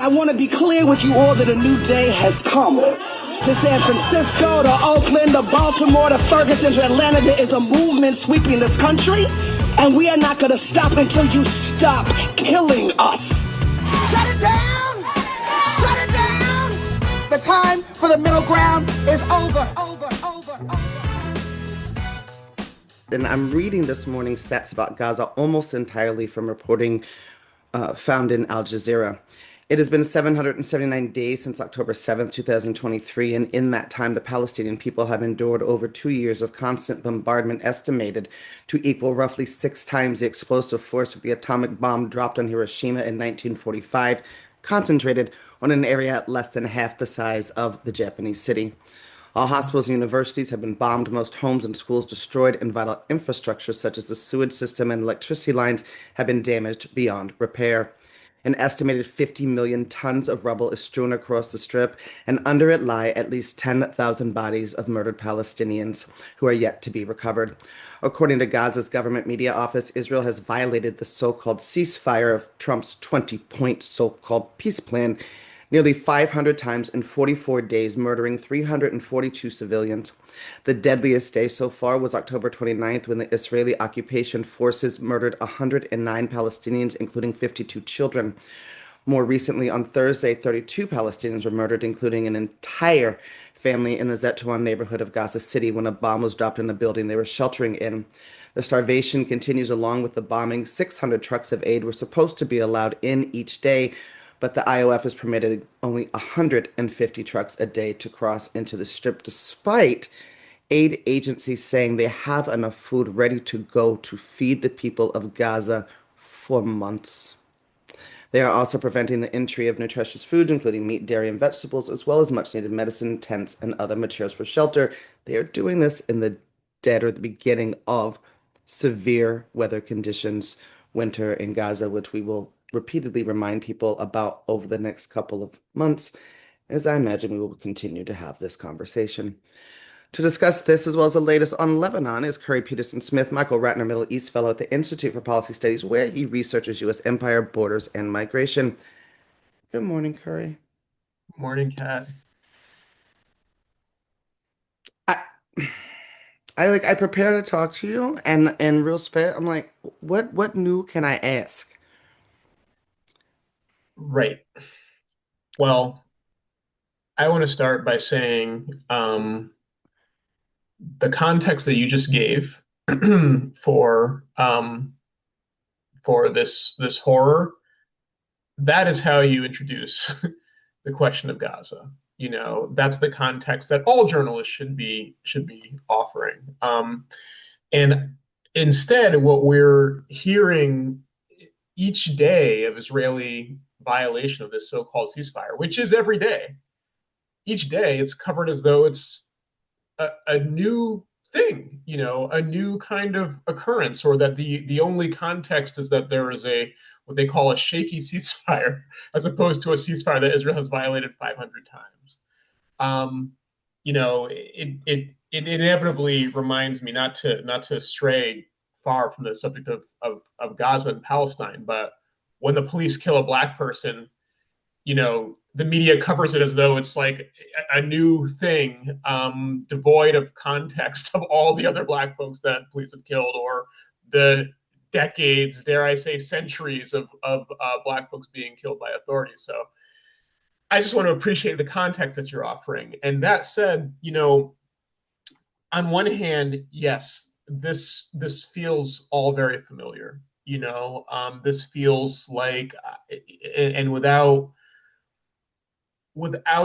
I want to be clear with you all that a new day has come. To San Francisco, to Oakland, to Baltimore, to Ferguson, to Atlanta, there is a movement sweeping this country, and we are not going to stop until you stop killing us. Shut it down! Shut it down! The time for the middle ground is over. And I'm reading this morning stats about Gaza almost entirely from reporting found in Al Jazeera. It has been 779 days since October 7th, 2023, and in that time, the Palestinian people have endured over 2 years of constant bombardment, estimated to equal roughly 6 times the explosive force of the atomic bomb dropped on Hiroshima in 1945, concentrated on an area less than half the size of the Japanese city. All hospitals and universities have been bombed, most homes and schools destroyed, and vital infrastructure such as the sewage system and electricity lines have been damaged beyond repair. An estimated 50 million tons of rubble is strewn across the Strip, and under it lie at least 10,000 bodies of murdered Palestinians who are yet to be recovered. According to Gaza's government media office, Israel has violated the so-called ceasefire of Trump's 20-point so-called peace plan nearly 500 times in 44 days, murdering 342 civilians. The deadliest day so far was October 29th, when the Israeli occupation forces murdered 109 Palestinians, including 52 children. More recently, on Thursday, 32 Palestinians were murdered, including an entire family in the Zetouan neighborhood of Gaza City, when a bomb was dropped in a building they were sheltering in. The starvation continues along with the bombing. 600 trucks of aid were supposed to be allowed in each day, but the IOF has permitted only 150 trucks a day to cross into the Strip, despite aid agencies saying they have enough food ready to go to feed the people of Gaza for months. They are also preventing the entry of nutritious food, including meat, dairy, and vegetables, as well as much-needed medicine, tents, and other materials for shelter. They are doing this in the dead or the beginning of severe weather conditions, winter in Gaza, which we will repeatedly remind people about over the next couple of months, as I imagine we will continue to have this conversation. To discuss this, as well as the latest on Lebanon, is Khury Petersen-Smith, Ratner Middle East Fellow at the Institute for Policy Studies, where he researches U.S. empire, borders, and migration. Good morning, Khury. Morning, Kat. I prepare to talk to you, and in real spit, I'm like, what new can I ask? Right. Well, I want to start by saying the context that you just gave for this horror, that is how you introduce the question of Gaza. You know, that's the context that all journalists should be offering. And instead, what we're hearing each day of Israeli violation of this so-called ceasefire, which is every day, each day it's covered as though it's a new thing, you know, a new kind of occurrence, or that the only context is that there is what they call a shaky ceasefire, as opposed to a ceasefire that Israel has violated 500 times. You know, it inevitably reminds me not to stray far from the subject of Gaza and Palestine, but when the police kill a black person, you know, the media covers it as though it's like a new thing, devoid of context of all the other black folks that police have killed, or the decades, dare I say centuries of black folks being killed by authorities. So I just want to appreciate the context that you're offering. And that said, you know, on one hand, yes, this feels all very familiar. You know, this feels like, and without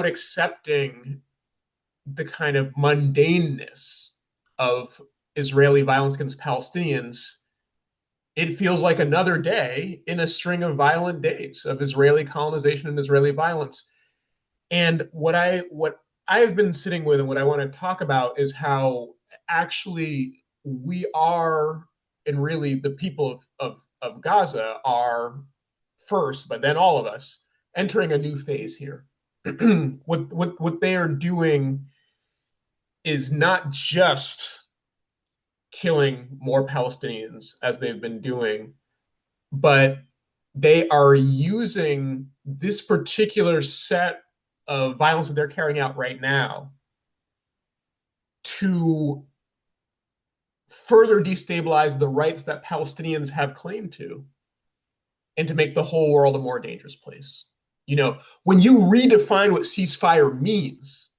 accepting the kind of mundaneness of Israeli violence against Palestinians, it feels like another day in a string of violent days of Israeli colonization and Israeli violence. And what I've been sitting with and what I want to talk about is how actually we are, and really the people of Gaza are first, but then all of us, entering a new phase here. What they are doing is not just killing more Palestinians as they've been doing, but they are using this particular set of violence that they're carrying out right now to further destabilize the rights that Palestinians have claim to, and to make the whole world a more dangerous place. You know, when you redefine what ceasefire means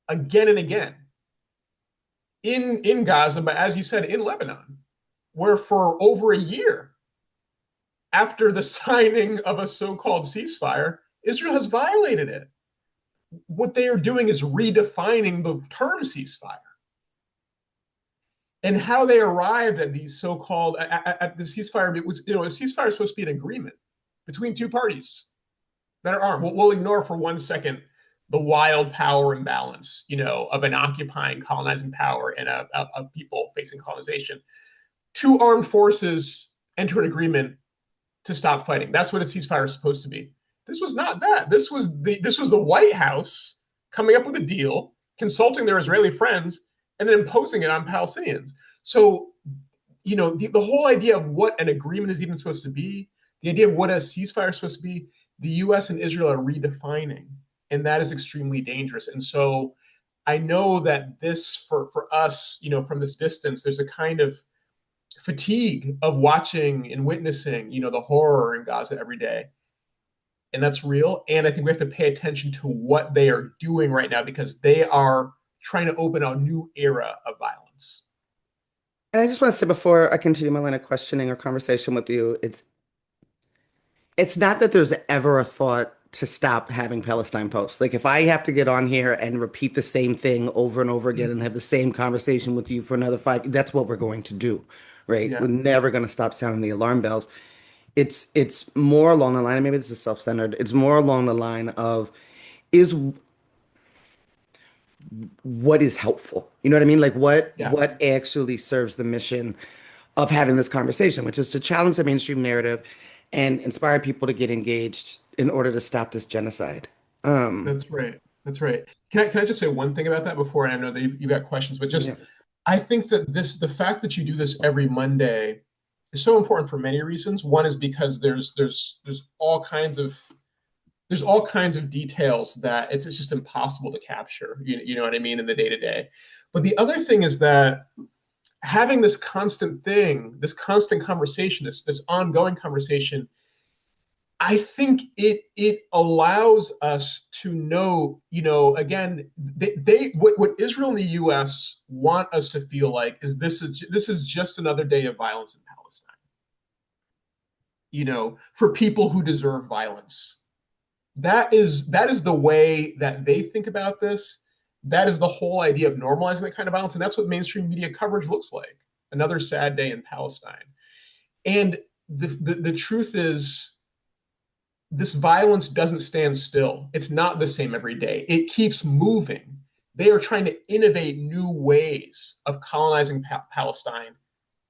again and again in Gaza, but as you said, in Lebanon, where for over a year after the signing of a so-called ceasefire, Israel has violated it. What they are doing is redefining the term ceasefire. And how they arrived at these so-called at the ceasefire, it was, a ceasefire is supposed to be an agreement between two parties that are armed. We'll ignore for 1 second the wild power imbalance, of an occupying, colonizing power and a people facing colonization. Two armed forces enter an agreement to stop fighting. That's what a ceasefire is supposed to be. This was not that. This was the White House coming up with a deal, consulting their Israeli friends, and then imposing it on Palestinians. So, the whole idea of what an agreement is even supposed to be, the idea of what a ceasefire is supposed to be, the U.S. and Israel are redefining, and that is extremely dangerous. And so I know that this, for us, from this distance, there's a kind of fatigue of watching and witnessing, the horror in Gaza every day. And that's real. And I think we have to pay attention to what they are doing right now, because they are trying to open a new era of violence. And I just want to say before I continue my line of questioning or conversation with you, it's not that there's ever a thought to stop having Palestine Post. Like if I have to get on here and repeat the same thing over and over again and have the same conversation with you for another 5, that's what we're going to do, right? Yeah. We're never going to stop sounding the alarm bells. It's more along the line, and maybe this is self-centered, it's more along the line of is what is helpful. You know what I mean? Like what actually serves the mission of having this conversation, which is to challenge the mainstream narrative and inspire people to get engaged in order to stop this genocide. That's right. That's right. Can I just say one thing about that before? And I know that you've got questions, but just I think that the fact that you do this every Monday is so important for many reasons. One is because there's all kinds of details that it's just impossible to capture. You know what I mean, in the day to day. But the other thing is that having this constant thing, this constant conversation, this ongoing conversation, I think it allows us to know, again, what Israel and the U.S. want us to feel like is this is just another day of violence in Palestine. For people who deserve violence. That is the way that they think about this. That is the whole idea of normalizing that kind of violence, and that's what mainstream media coverage looks like. Another sad day in Palestine. And the truth is, this violence doesn't stand still. It's not the same every day. It keeps moving. They are trying to innovate new ways of colonizing Palestine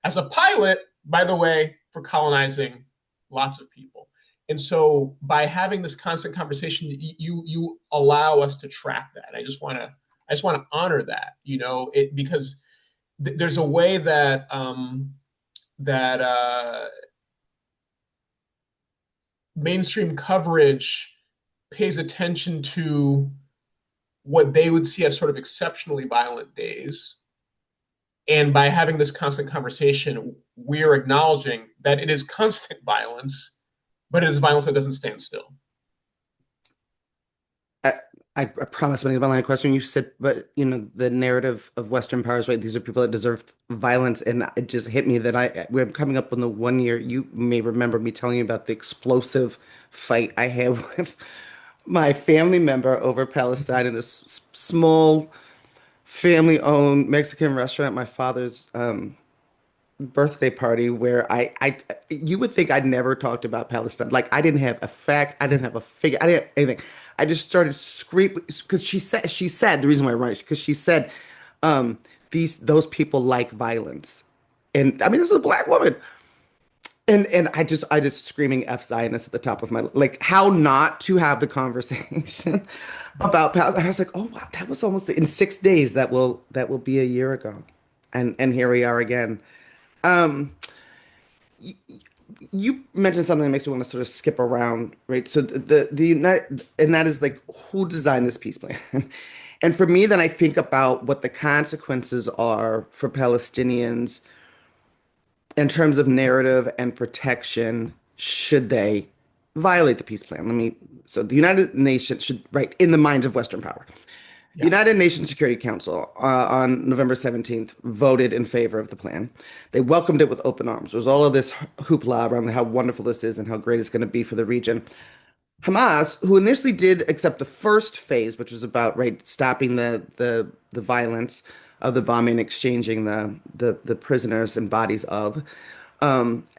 as a pilot, by the way, for colonizing lots of people. And so by having this constant conversation, you allow us to track that. And I just want to honor that, because there's a way that mainstream coverage pays attention to what they would see as sort of exceptionally violent days. And by having this constant conversation, we're acknowledging that it is constant violence, but it is violence that doesn't stand still. I promise when I get my line of question, you said, but the narrative of Western powers, right? These are people that deserve violence, and it just hit me that we're coming up on the 1 year. You may remember me telling you about the explosive fight I had with my family member over Palestine in this small family-owned Mexican restaurant at my father's birthday party, where you would think I'd never talked about Palestine. Like I didn't have a fact, I didn't have a figure, I didn't have anything. I just started screaming because she said the reason why I write, because she said those people like violence, and I mean this is a black woman, and I just screaming F Zionist at the top of my, like, how not to have the conversation about Palestine. I was like, oh wow, that was almost in 6 days. That will be a year ago, and here we are again. you mentioned something that makes me want to sort of skip around, right? So the United, and that is like who designed this peace plan? And for me, then I think about what the consequences are for Palestinians in terms of narrative and protection should they violate the peace plan. So the United Nations should, right, in the minds of Western power. The Yeah. United Nations Security Council on November 17th voted in favor of the plan. They welcomed it with open arms. There was all of this hoopla around how wonderful this is and how great it's going to be for the region. Hamas, who initially did accept the first phase, which was about right stopping the violence of the bombing, exchanging the prisoners and bodies of,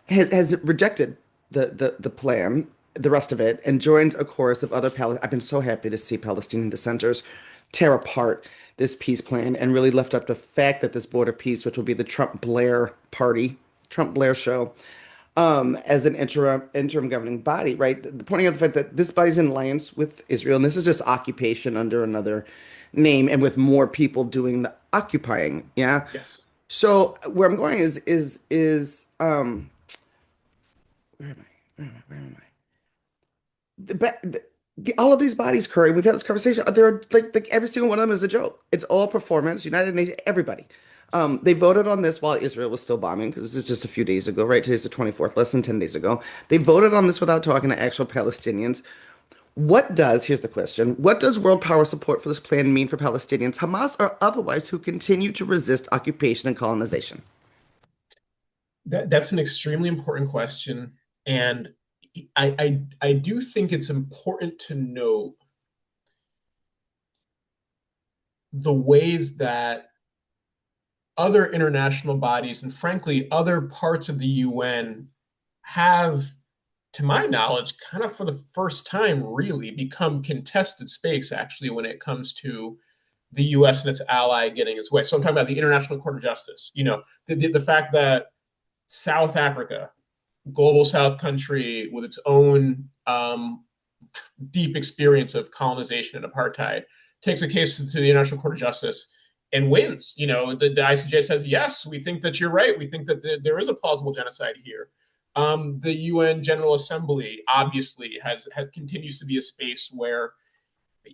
has rejected the plan, the rest of it, and joined a chorus of other I've been so happy to see Palestinian dissenters tear apart this peace plan and really lift up the fact that this border peace, which will be the Trump-Blair party, Trump-Blair show, as an interim governing body, right? Pointing out the fact that this body's in alliance with Israel, and this is just occupation under another name, and with more people doing the occupying. Yeah. Yes. So where I'm going is where am I? All of these bodies, Curry, we've had this conversation. They're like every single one of them is a joke. It's all performance. United Nations, everybody. They voted on this while Israel was still bombing, because this is just a few days ago, right? Today's the 24th, less than 10 days ago. They voted on this without talking to actual Palestinians. Here's the question, what does world power support for this plan mean for Palestinians, Hamas or otherwise, who continue to resist occupation and colonization? That's an extremely important question. And I do think it's important to note the ways that other international bodies and frankly other parts of the UN have, to my knowledge, kind of for the first time really become contested space actually when it comes to the US and its ally getting its way. So I'm talking about the International Court of Justice. The fact that South Africa, global South country with its own deep experience of colonization and apartheid, takes a case to the International Court of Justice and wins. The ICJ says, yes, we think that you're right. We think that there is a plausible genocide here. The UN General Assembly obviously continues to be a space where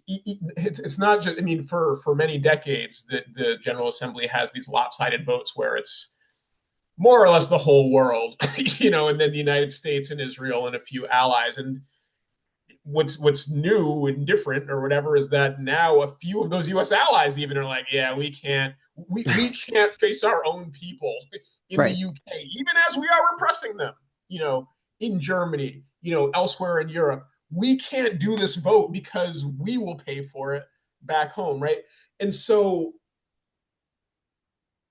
it's not just, for many decades, the General Assembly has these lopsided votes where it's more or less the whole world, and then the United States and Israel and a few allies. And what's new and different or whatever is that now a few of those U.S. allies even are like, yeah, we can't face our own people in right. The U.K., even as we are repressing them, in Germany, elsewhere in Europe. We can't do this vote because we will pay for it back home, right? And so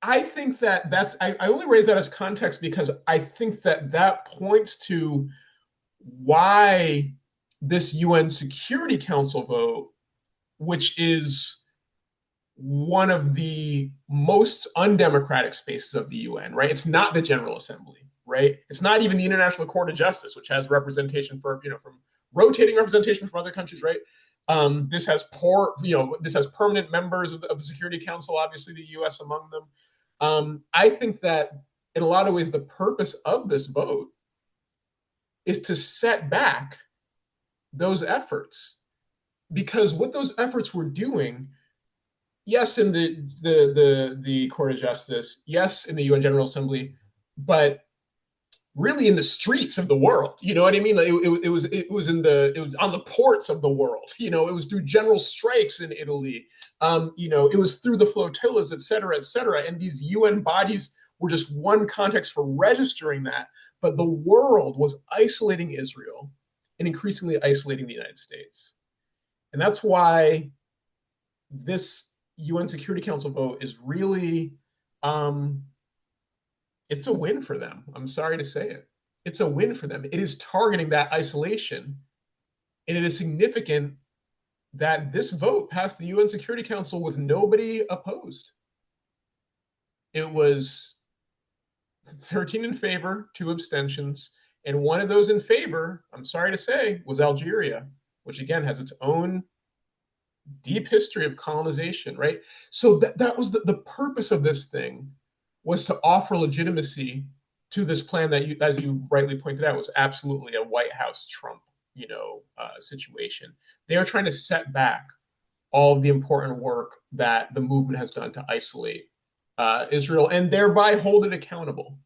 I think I only raise that as context because I think that points to why this UN Security Council vote, which is one of the most undemocratic spaces of the UN, right? It's not the General Assembly, right? It's not even the International Court of Justice, which has representation from rotating representation from other countries, right? This has permanent members of the Security Council, obviously the US among them. I think that in a lot of ways, the purpose of this vote is to set back those efforts, because what those efforts were doing, yes, in the Court of Justice, yes, in the UN General Assembly, but really in the streets of the world. You know what I mean? Like it was on the ports of the world. It was through general strikes in Italy. It was through the flotillas, et cetera, et cetera. And these UN bodies were just one context for registering that. But the world was isolating Israel and increasingly isolating the United States. And that's why this UN Security Council vote is really, it's a win for them. I'm sorry to say it. It's a win for them. It is targeting that isolation. And it is significant that this vote passed the UN Security Council with nobody opposed. It was 13 in favor, 2 abstentions. And one of those in favor, I'm sorry to say, was Algeria, which again has its own deep history of colonization, right? So that was the purpose of this thing, was to offer legitimacy to this plan that, you, as you rightly pointed out, was absolutely a White House Trump, situation. They are trying to set back all of the important work that the movement has done to isolate Israel and thereby hold it accountable.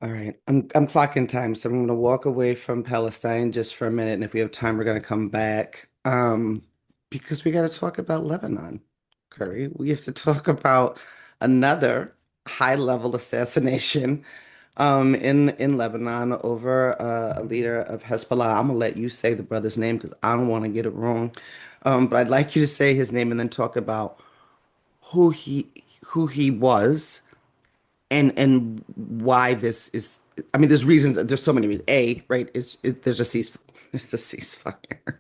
All right, I'm clocking time, so I'm going to walk away from Palestine just for a minute, and if we have time, we're going to come back. Because we got to talk about Lebanon, Curry. We have to talk about another high-level assassination, in Lebanon over a leader of Hezbollah. I'm gonna let you say the brother's name because I don't want to get it wrong. But I'd like you to say his name and then talk about who he was and why this is. I mean, there's reasons. There's so many reasons. Right? There's a cease. There's a ceasefire.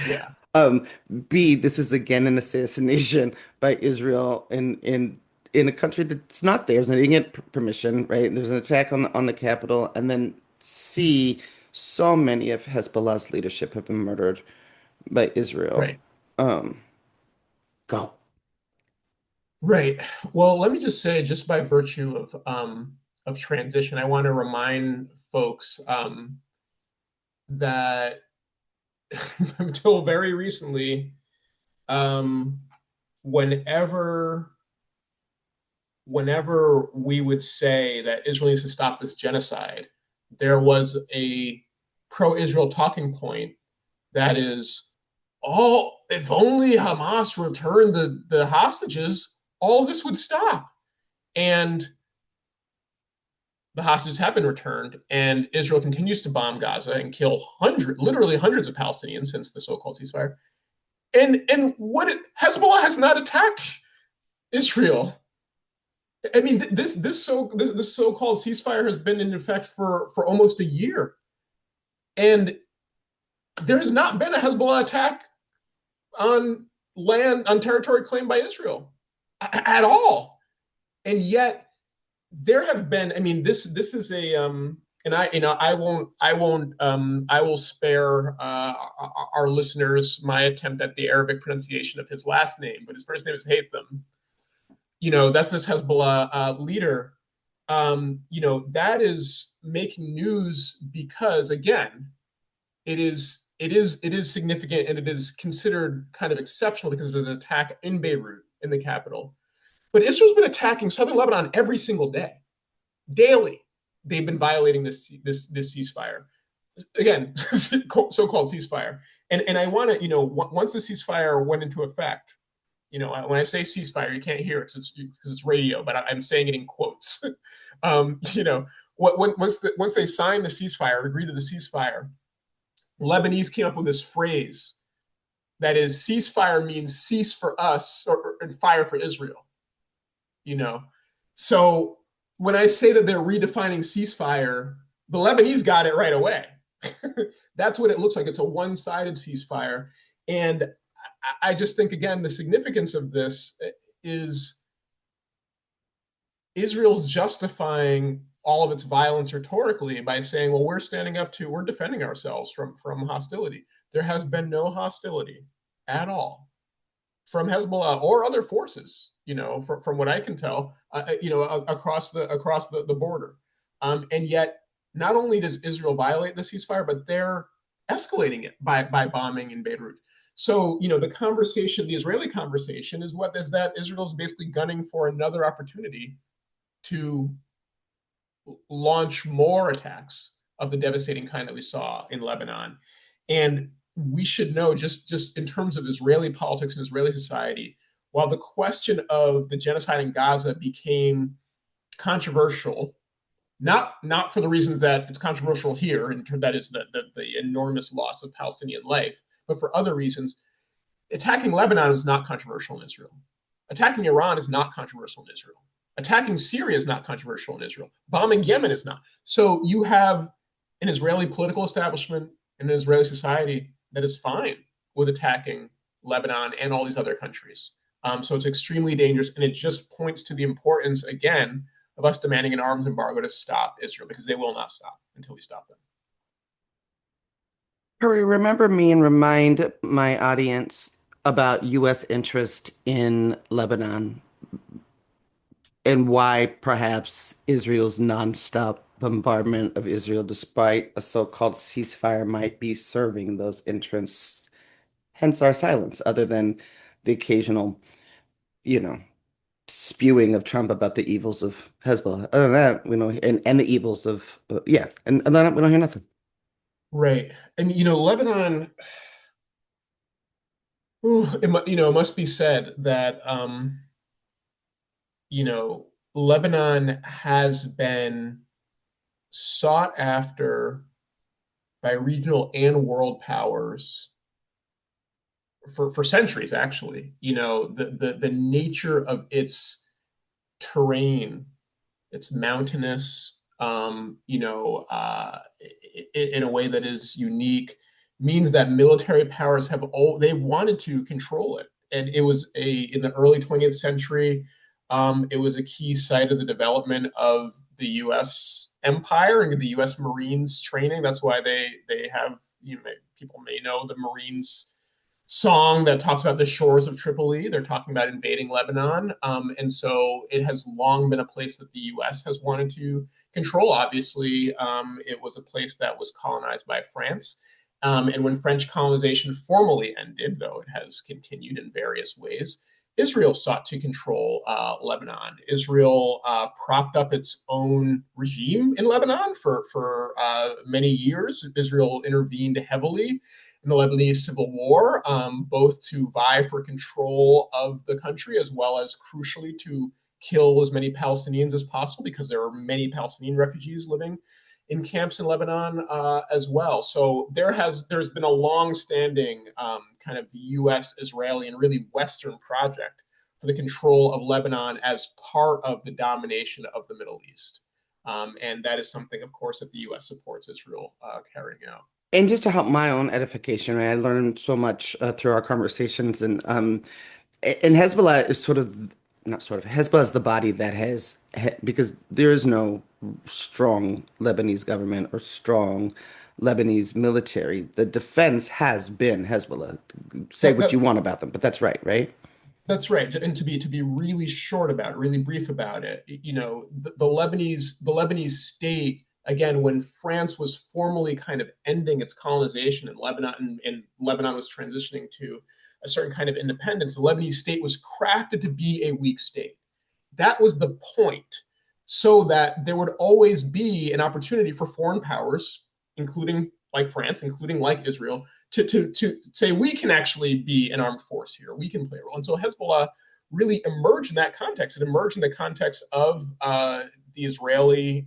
Yeah. Um, B, this is again an assassination by Israel in a country that's not theirs and they didn't get permission, right? There's an attack on the capital, and then C, so many of Hezbollah's leadership have been murdered by Israel. Right. Um, Go. Right. Well, let me just say, just by virtue of transition, I want to remind folks that until very recently, um, whenever whenever we would say that Israel needs to stop this genocide, there was a pro-Israel talking point that is, oh, if only Hamas returned the hostages, all this would stop. And the hostages have been returned, and Israel continues to bomb Gaza and kill literally hundreds of Palestinians since the so-called ceasefire. And Hezbollah has not attacked Israel. I mean, this so-called ceasefire has been in effect for almost a year, and there has not been a Hezbollah attack on territory claimed by Israel at all. And yet there have been, I mean, this is a and I will spare our listeners my attempt at the Arabic pronunciation of his last name, but his first name is Haytham. That's this Hezbollah leader. That is making news because, again, it is significant, and it is considered kind of exceptional because of an attack in Beirut, in the capital. But Israel's been attacking southern Lebanon every single day, daily. They've been violating this ceasefire. Again, so-called ceasefire. And I want to, once the ceasefire went into effect, when I say ceasefire, you can't hear it because it's radio, but I'm saying it in quotes. Once they signed the ceasefire, agreed to the ceasefire, Lebanese came up with this phrase that is, ceasefire means cease for us and fire for Israel. So when I say that they're redefining ceasefire, the Lebanese got it right away. That's what it looks like. It's a one-sided ceasefire. And I just think, again, the significance of this is Israel's justifying all of its violence rhetorically by saying, well, we're defending ourselves from hostility. There has been no hostility at all from Hezbollah or other forces, from what I can tell, across the border. And yet, not only does Israel violate the ceasefire, but they're escalating it by bombing in Beirut. So, the Israeli conversation is that Israel's basically gunning for another opportunity to launch more attacks of the devastating kind that we saw in Lebanon. And we should know, just in terms of Israeli politics and Israeli society, while the question of the genocide in Gaza became controversial, not for the reasons that it's controversial here, and that is the enormous loss of Palestinian life, but for other reasons, attacking Lebanon is not controversial in Israel. Attacking Iran is not controversial in Israel. Attacking Syria is not controversial in Israel. Bombing Yemen is not. So you have an Israeli political establishment and an Israeli society that is fine with attacking Lebanon and all these other countries. So it's extremely dangerous, and it just points to the importance, again, of us demanding an arms embargo to stop Israel, because they will not stop until we stop them. Hurry, remember me and remind my audience about U.S. interest in Lebanon and why perhaps Israel's nonstop bombardment of Israel, despite a so-called ceasefire, might be serving those interests. Hence our silence, other than the occasional, you know, spewing of Trump about the evils of Hezbollah. Other than that, and the evils of, yeah, and then we don't hear nothing. Right. And Lebanon, it must be said that you know, Lebanon has been sought after by regional and world powers for centuries, actually. The nature of its terrain, it's mountainous, in a way that is unique, means that military powers they wanted to control it. And it was in the early 20th century, it was a key site of the development of the U.S. empire and the U.S. Marines training. That's why they have, people may know the Marines song that talks about the shores of Tripoli. They're talking about invading Lebanon. And so it has long been a place that the US has wanted to control. Obviously, it was a place that was colonized by France. And when French colonization formally ended, though it has continued in various ways, Israel sought to control Lebanon. Israel propped up its own regime in Lebanon for many years. Israel intervened heavily in the Lebanese Civil War, both to vie for control of the country as well as, crucially, to kill as many Palestinians as possible, because there are many Palestinian refugees living in camps in Lebanon as well. So there's been a long-standing kind of U.S., Israeli, and really Western project for the control of Lebanon as part of the domination of the Middle East. And that is something, of course, that the U.S. supports Israel carrying out. And just to help my own edification, right, I learned so much through our conversations, and Hezbollah is sort of not sort of Hezbollah is the body that has because there is no strong Lebanese government or strong Lebanese military. The defense has been Hezbollah. Say That, what that, you want about them, but that's right, right? That's right. And to be really short about it, really brief about it, the Lebanese state, again, when France was formally kind of ending its colonization in Lebanon, and Lebanon was transitioning to a certain kind of independence, the Lebanese state was crafted to be a weak state. That was the point, so that there would always be an opportunity for foreign powers, including like France, including like Israel, to say we can actually be an armed force here, we can play a role. And so Hezbollah really emerged in that context. It emerged in the context of the Israeli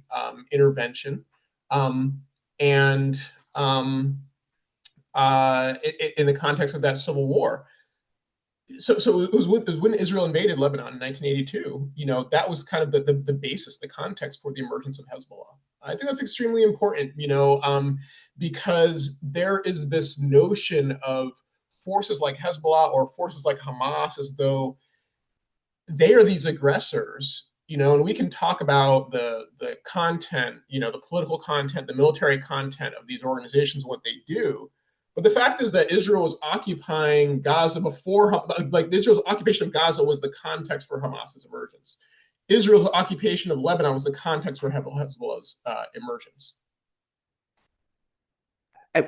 intervention, and in the context of that civil war. So it was when Israel invaded Lebanon in 1982. That was kind of the basis, the context for the emergence of Hezbollah. I think that's extremely important, because there is this notion of forces like Hezbollah or forces like Hamas as though they are these aggressors, and we can talk about the content, the political content, the military content of these organizations, what they do. But the fact is that Israel was occupying Gaza before, like Israel's occupation of Gaza was the context for Hamas's emergence. Israel's occupation of Lebanon was the context for Hezbollah's emergence.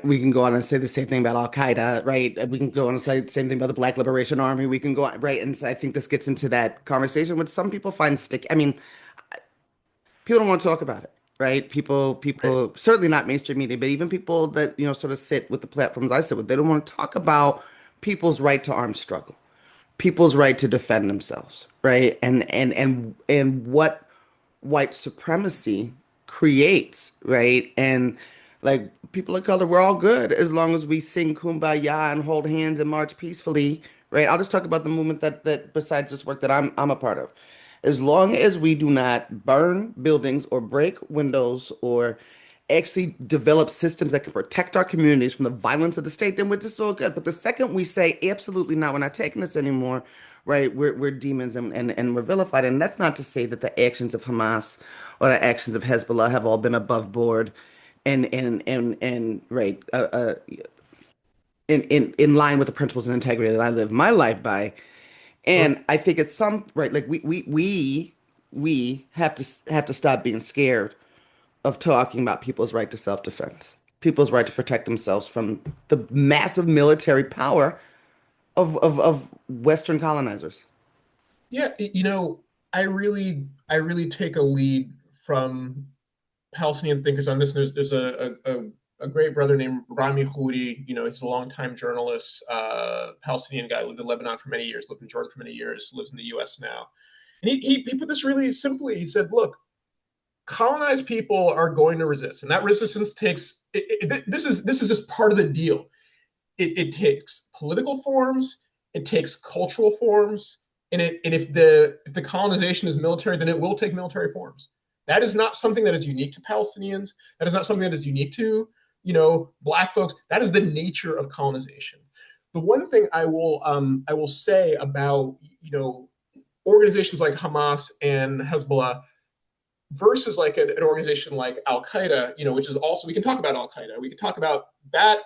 We can go on and say the same thing about Al Qaeda, right? We can go on and say the same thing about the Black Liberation Army. We can go on, right? And so I think this gets into that conversation, which some people find sticky. I mean, people don't want to talk about it, right? Right. People, certainly not mainstream media, but even people that, sort of sit with the platforms I sit with, they don't want to talk about people's right to armed struggle, people's right to defend themselves, right? And what white supremacy creates, right? And like people of color, we're all good as long as we sing Kumbaya and hold hands and march peacefully, right? I'll just talk about the movement that besides this work that I'm a part of. As long as we do not burn buildings or break windows or actually develop systems that can protect our communities from the violence of the state, then we're just so good. But the second we say absolutely not, we're not taking this anymore, right? We're demons and we're vilified. And that's not to say that the actions of Hamas or the actions of Hezbollah have all been above board and right in line with the principles and integrity that I live my life by. Sure. And I think it's some right, like we we have to stop being scared of talking about people's right to self-defense, people's right to protect themselves from the massive military power of Western colonizers. Yeah, I really take a lead from Palestinian thinkers on this. There's a great brother named Rami Khury. He's a longtime journalist, Palestinian guy, lived in Lebanon for many years, lived in Jordan for many years, lives in the U.S. now. And he put this really simply. He said, look, colonized people are going to resist, and that resistance takes this is just part of the deal. It takes political forms, it takes cultural forms, and if the colonization is military, then it will take military forms. That is not something that is unique to Palestinians. That is not something that is unique to Black folks. That is the nature of colonization. The one thing I will say about organizations like Hamas and Hezbollah versus like an organization like Al Qaeda, which is also, we can talk about Al Qaeda. We can talk about that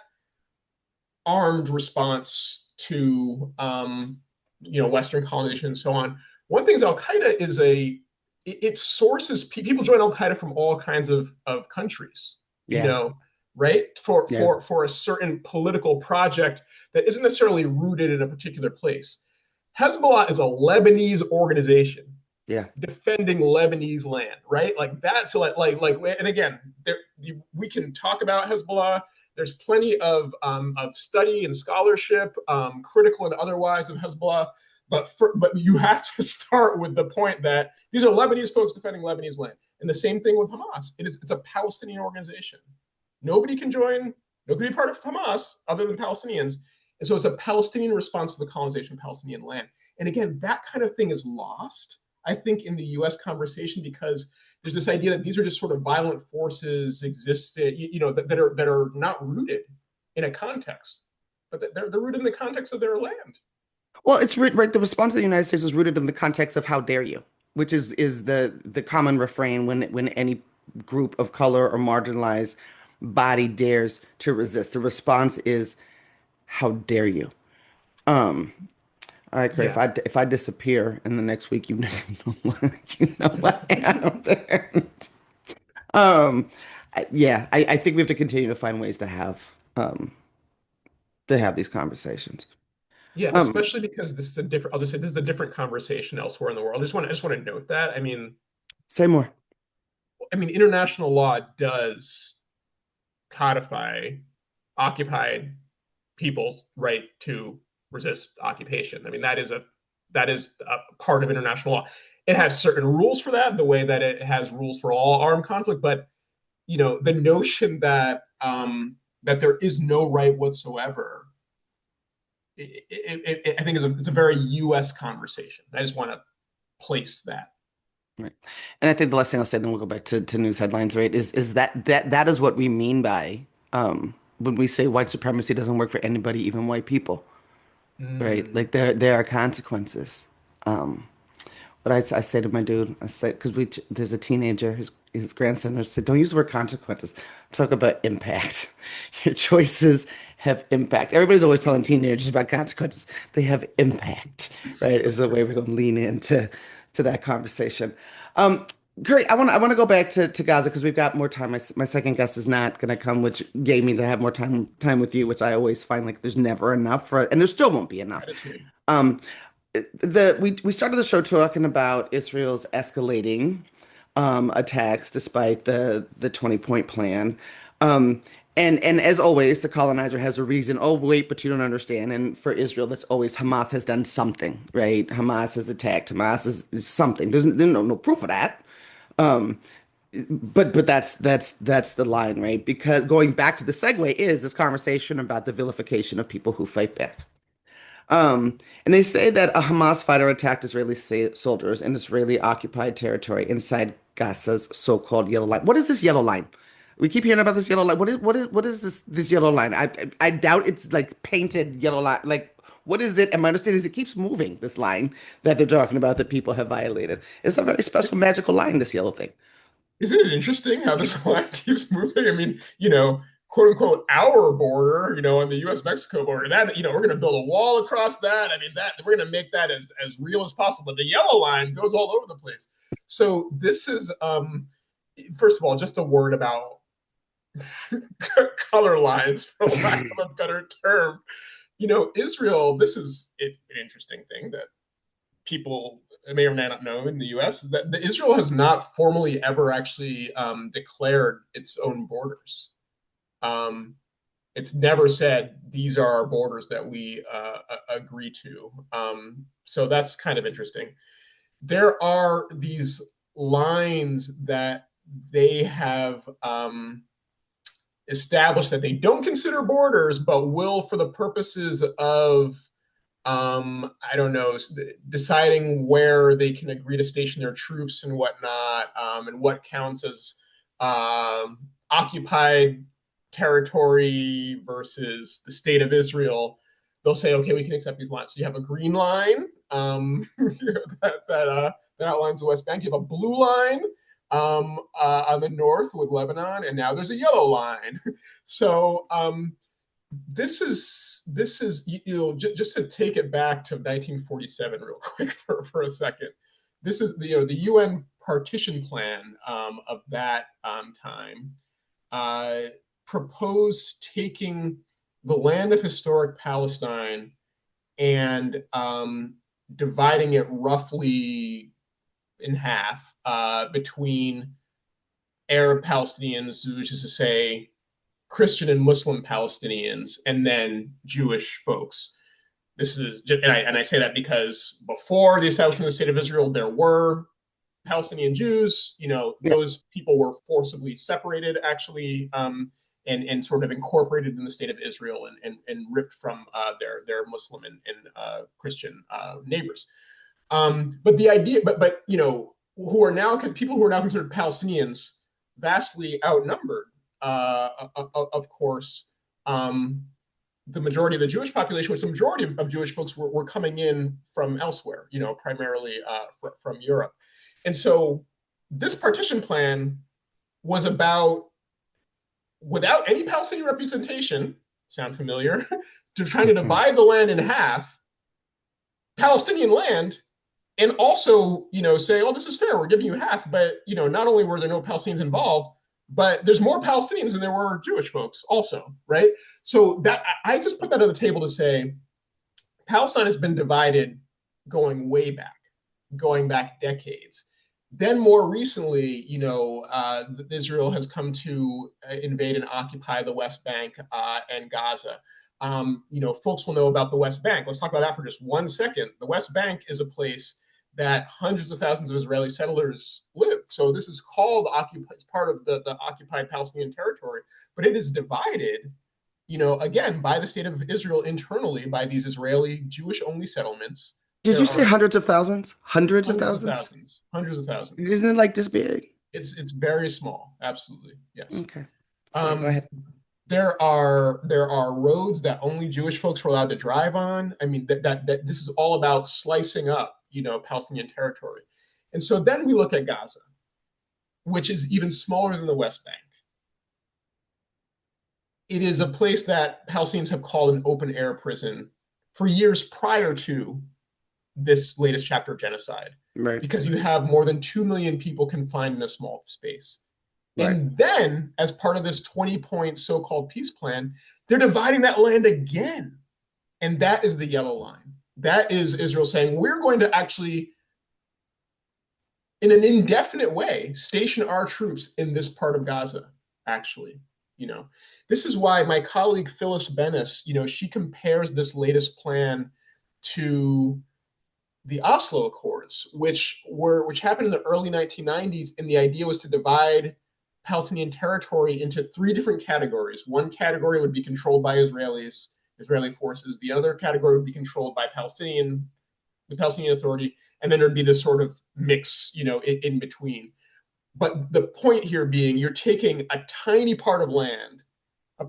armed response to Western colonization and so on. One thing is Al Qaeda is it sources people join Al Qaeda from all kinds of countries, right? For a certain political project that isn't necessarily rooted in a particular place. Hezbollah is a Lebanese organization, defending Lebanese land, right? Like that. So and again, we can talk about Hezbollah. There's plenty of study and scholarship, critical and otherwise, of Hezbollah. But you have to start with the point that these are Lebanese folks defending Lebanese land. And the same thing with Hamas. It's a Palestinian organization. Nobody can join, nobody can be part of Hamas other than Palestinians. And so it's a Palestinian response to the colonization of Palestinian land. And again, that kind of thing is lost, I think, in the US conversation, because there's this idea that these are just sort of violent forces existed, that are not rooted in a context, but they're rooted in the context of their land. Well, it's right. The response of the United States is rooted in the context of "how dare you," which is the common refrain when any group of color or marginalized body dares to resist. The response is "how dare you." All right, Khury, if I disappear in the next week, you know what I am there. I think we have to continue to find ways to have these conversations. Yeah, especially because this is a different. I'll just say this is a different conversation elsewhere in the world. I just want to note that. Say more. International law does codify occupied people's right to resist occupation. That is a part of international law. It has certain rules for that, the way that it has rules for all armed conflict. But the notion that that there is no right whatsoever, I think it's a very U.S. conversation. I just want to place that. Right. And I think the last thing I'll say, then we'll go back to news headlines, right, is that is what we mean by when we say white supremacy doesn't work for anybody, even white people, right? Like there are consequences. But I say to my dude, I say, because there's a teenager, his grandson said, don't use the word consequences. Talk about impact. Your choices have impact. Everybody's always telling teenagers about consequences. They have impact, right? Is the way we're going to lean into that conversation. Great. I want to go back to Gaza because we've got more time. My second guest is not going to come, which gave me to have more time with you, which I always find like there's never enough for, and there still won't be enough. We started the show talking about Israel's escalating attacks despite the 20-point plan. And as always, the colonizer has a reason. Oh, wait, but you don't understand. And for Israel, that's always Hamas has done something, right? Hamas has attacked. Hamas is something. There's no proof of that. But that's the line, right? Because going back to the segue is this conversation about the vilification of people who fight back. And they say that a Hamas fighter attacked Israeli soldiers in Israeli occupied territory inside Gaza's so-called yellow line. What is this yellow line? We keep hearing about this yellow line. What is this yellow line? I doubt it's like painted yellow line. Like, what is it? And my understanding is it keeps moving, this line that they're talking about that people have violated. It's a very special, magical line, this yellow thing. Isn't it interesting how this line keeps moving? Quote unquote, our border, on the U.S.-Mexico border, that, we're going to build a wall across that. That we're going to make that as real as possible. But the yellow line goes all over the place. So this is, first of all, just a word about color lines, for lack of a better term. Israel, this is an interesting thing that people may or may not know in the U.S. that Israel has not formally ever actually declared its own borders. It's never said these are our borders that we agree to. So that's kind of interesting. There are these lines that they have established that they don't consider borders, but will, for the purposes of I don't know, deciding where they can agree to station their troops and whatnot, and what counts as occupied territory versus the state of Israel. They'll say, okay, we can accept these lines. So you have a green line that outlines the West Bank. You have a blue line on the north with Lebanon, and now there's a yellow line. So this is just to take it back to 1947 real quick for a second. This is the UN partition plan of that time proposed taking the land of historic Palestine and dividing it roughly in half between Arab Palestinians, which is to say Christian and Muslim Palestinians, and then Jewish folks. This is, and I say that because before the establishment of the State of Israel, there were Palestinian Jews. Those people were forcibly separated, actually, and sort of incorporated in the State of Israel and ripped from their Muslim and Christian neighbors. But the idea, but people who are now considered Palestinians, vastly outnumbered. Of course, the majority of the Jewish population, which the majority of Jewish folks were coming in from elsewhere, primarily from Europe. And so this partition plan was about, without any Palestinian representation, sound familiar, to trying to divide the land in half, Palestinian land, and also, say, oh, this is fair, we're giving you half, but, not only were there no Palestinians involved, but there's more Palestinians than there were Jewish folks also, right? So that I just put that on the table to say, Palestine has been divided going back decades. Then more recently, Israel has come to invade and occupy the West Bank and Gaza. Folks will know about the West Bank. Let's talk about that for just 1 second. The West Bank is a place that hundreds of thousands of Israeli settlers live. So this is called it's part of the occupied Palestinian territory, but it is divided, again, by the state of Israel internally, by these Israeli Jewish-only settlements. Did you say hundreds of thousands? Hundreds of thousands? Hundreds of thousands. Isn't it like this big? It's very small. Absolutely. Yes. Okay. Sorry, go ahead. There are roads that only Jewish folks were allowed to drive on. I mean, that this is all about slicing up, Palestinian territory. And so then we look at Gaza, which is even smaller than the West Bank. It is a place that Palestinians have called an open air prison for years prior to this latest chapter of genocide, right? Because you have more than 2 million people confined in a small space. Right. And then, as part of this 20-point so-called peace plan, they're dividing that land again. And that is the yellow line. That is Israel saying, we're going to actually, in an indefinite way, station our troops in this part of Gaza, actually. This is why my colleague Phyllis Bennis, she compares this latest plan to the Oslo Accords, which happened in the early 1990s, and the idea was to divide Palestinian territory into 3 different categories. One category would be controlled by Israeli forces. The other category would be controlled by the Palestinian Authority, and then there'd be this sort of mix, in between. But the point here being, you're taking a tiny part of land, a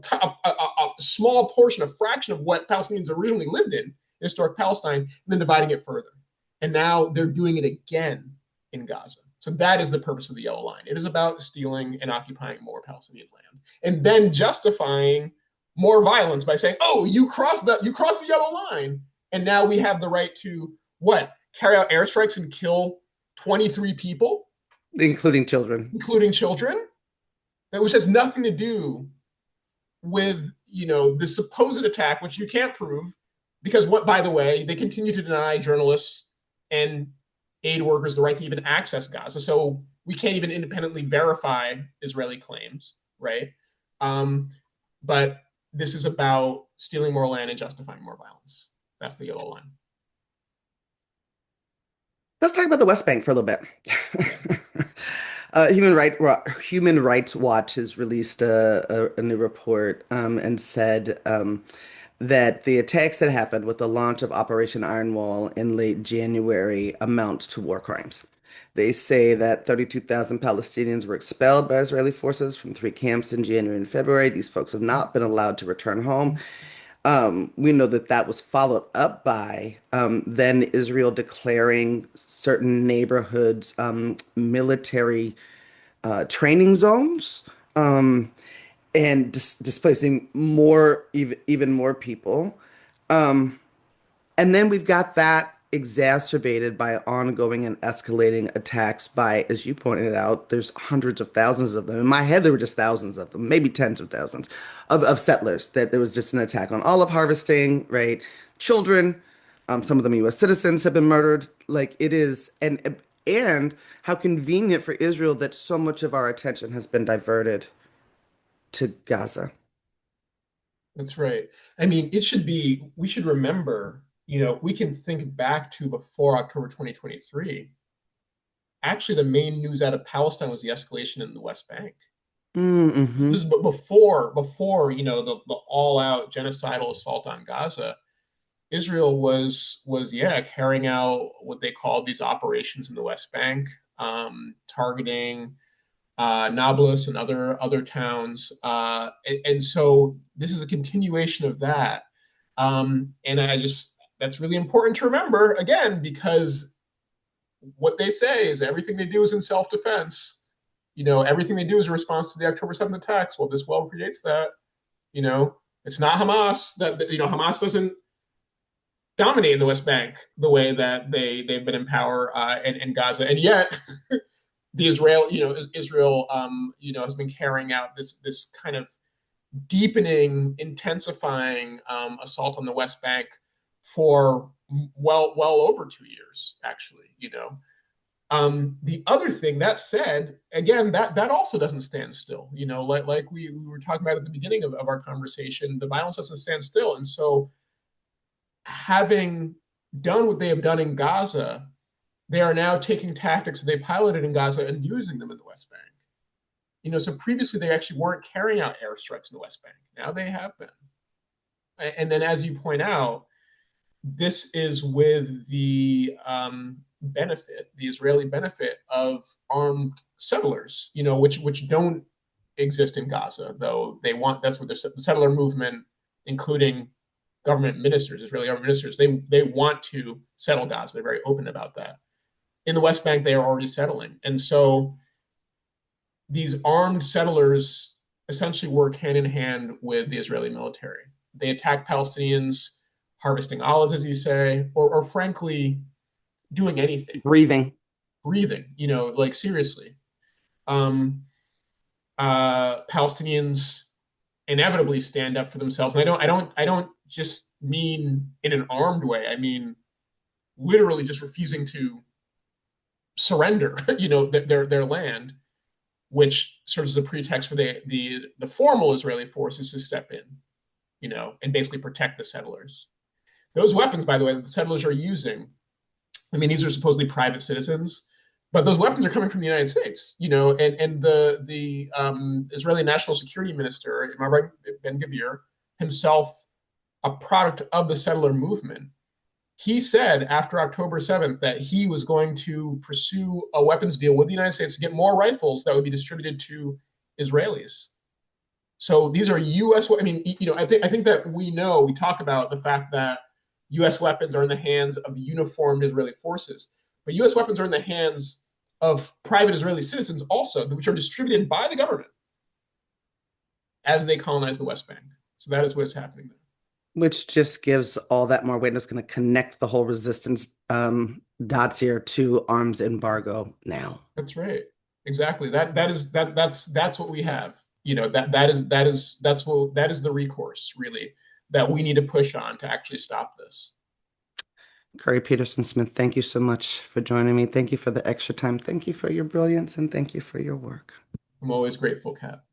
small portion, a fraction of what Palestinians originally lived in historic Palestine, and then dividing it further. And now they're doing it again in Gaza. So that is the purpose of the yellow line. It is about stealing and occupying more Palestinian land, and then justifying more violence by saying, "Oh, you crossed the yellow line, and now we have the right to carry out airstrikes and kill 23 people including children. including children, which has nothing to do with, the supposed attack, which you can't prove, because what, by the way, they continue to deny journalists and aid workers the right to even access Gaza. So we can't even independently verify Israeli claims, right? But this is about stealing more land and justifying more violence. That's the yellow line. Let's talk about the West Bank for a little bit. Human Rights Watch has released a new report and said that the attacks that happened with the launch of Operation Iron Wall in late January amount to war crimes. They say that 32,000 Palestinians were expelled by Israeli forces from 3 camps in January and February. These folks have not been allowed to return home. We know that that was followed up by then Israel declaring certain neighborhoods military training zones and displacing even more people. And then we've got that exacerbated by ongoing and escalating attacks by, as you pointed out, there's hundreds of thousands of them. In my head, there were just thousands of them, maybe tens of thousands of settlers, that there was just an attack on olive harvesting, right? Children, some of them U.S. citizens have been murdered. Like it is, and how convenient for Israel that so much of our attention has been diverted to Gaza. That's right. I mean, we should remember, we can think back to before October 2023. Actually, the main news out of Palestine was the escalation in the West Bank. Mm-hmm. This is before, the all-out genocidal assault on Gaza. Israel was carrying out what they called these operations in the West Bank, targeting Nablus and other towns, and so this is a continuation of that. And that's really important to remember again, because what they say is everything they do is in self-defense. Everything they do is a response to the October 7th attacks. Well, this well predates that. It's not Hamas that Hamas doesn't dominate in the West Bank the way that they've been in power in Gaza, and yet Israel has been carrying out this kind of deepening, intensifying assault on the West Bank for well over 2 years, actually. The other thing, that said, again, that also doesn't stand still. Like we were talking about at the beginning of our conversation, the violence doesn't stand still, and so having done what they have done in Gaza, they are now taking tactics that they piloted in Gaza and using them in the West Bank. So previously they actually weren't carrying out airstrikes in the West Bank. Now they have been. And then, as you point out, this is with the the Israeli benefit of armed settlers, which don't exist in Gaza, though that's what the settler movement, including government ministers, Israeli government ministers, they want to settle Gaza. They're very open about that. In the West Bank, they are already settling. And so these armed settlers essentially work hand in hand with the Israeli military. They attack Palestinians, harvesting olives, as you say, or frankly, doing anything. Breathing, like seriously. Palestinians inevitably stand up for themselves. And I don't just mean in an armed way. I mean literally just refusing to surrender, their land, which serves as a pretext for the formal Israeli forces to step in, and basically protect the settlers. Those weapons, by the way, that the settlers are using, I mean, these are supposedly private citizens, but those weapons are coming from the United States, and the Israeli National Security Minister, Itamar Ben-Gvir, himself a product of the settler movement, he said after October 7th that he was going to pursue a weapons deal with the United States to get more rifles that would be distributed to Israelis. So these are U.S. I mean, I think that we talk about the fact that U.S. weapons are in the hands of uniformed Israeli forces, but U.S. weapons are in the hands of private Israeli citizens also, which are distributed by the government as they colonize the West Bank. So that is what is happening there. which just gives all that more weight. And it's going to connect the whole resistance dots here to arms embargo now. That's right. Exactly. That's what we have. You know, that is the recourse really that we need to push on to actually stop this. Khury Petersen-Smith, thank you so much for joining me. Thank you for the extra time. Thank you for your brilliance, and thank you for your work. I'm always grateful, Kat.